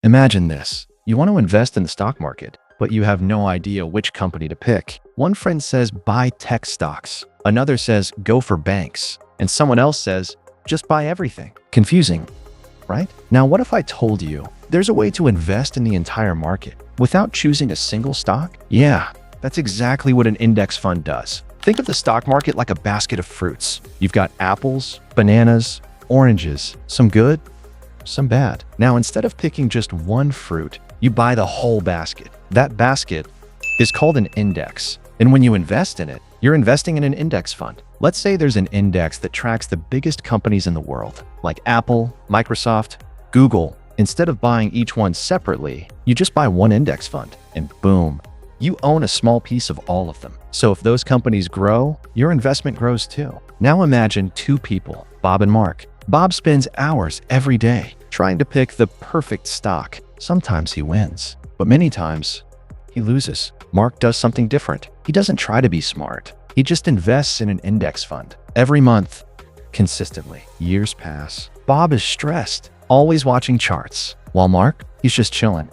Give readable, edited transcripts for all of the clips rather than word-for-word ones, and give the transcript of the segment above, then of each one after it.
Imagine this. You want to invest in the stock market, but you have no idea which company to pick. One friend says buy tech stocks. Another says go for banks. And someone else says just buy everything. Confusing, right? Now, what if I told you there's a way to invest in the entire market without choosing a single stock? Yeah, that's exactly what an index fund does. Think of the stock market like a basket of fruits. You've got apples, bananas, oranges, some good, some bad. Now, instead of picking just one fruit, you buy the whole basket. That basket is called an index. And when you invest in it, you're investing in an index fund. Let's say there's an index that tracks the biggest companies in the world, like Apple, Microsoft, Google. Instead of buying each one separately, you just buy one index fund, and boom, you own a small piece of all of them. So if those companies grow, your investment grows too. Now imagine two people, Bob and Mark. Bob spends hours every day trying to pick the perfect stock. Sometimes he wins, but many times he loses. Mark does something different. He doesn't try to be smart. He just invests in an index fund every month, consistently. Years pass. Bob is stressed, always watching charts, while Mark, he's just chilling,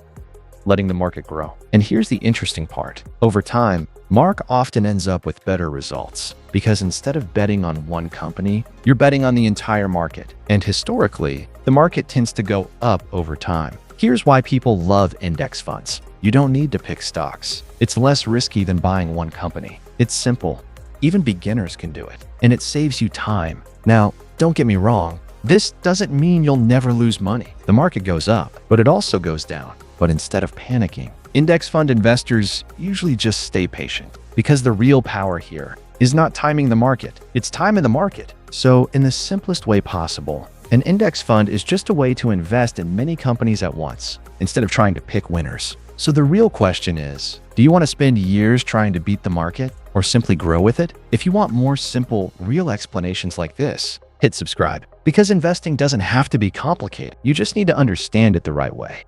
letting the market grow. And here's the interesting part. Over time, Mark often ends up with better results because instead of betting on one company, you're betting on the entire market. And historically, the market tends to go up over time. Here's why people love index funds. You don't need to pick stocks. It's less risky than buying one company. It's simple. Even beginners can do it. And it saves you time. Now, don't get me wrong. This doesn't mean you'll never lose money. The market goes up, but it also goes down. But instead of panicking, index fund investors usually just stay patient because the real power here is not timing the market. It's time in the market. So in the simplest way possible, an index fund is just a way to invest in many companies at once instead of trying to pick winners. So the real question is, do you want to spend years trying to beat the market or simply grow with it? If you want more simple, real explanations like this, hit subscribe because investing doesn't have to be complicated. You just need to understand it the right way.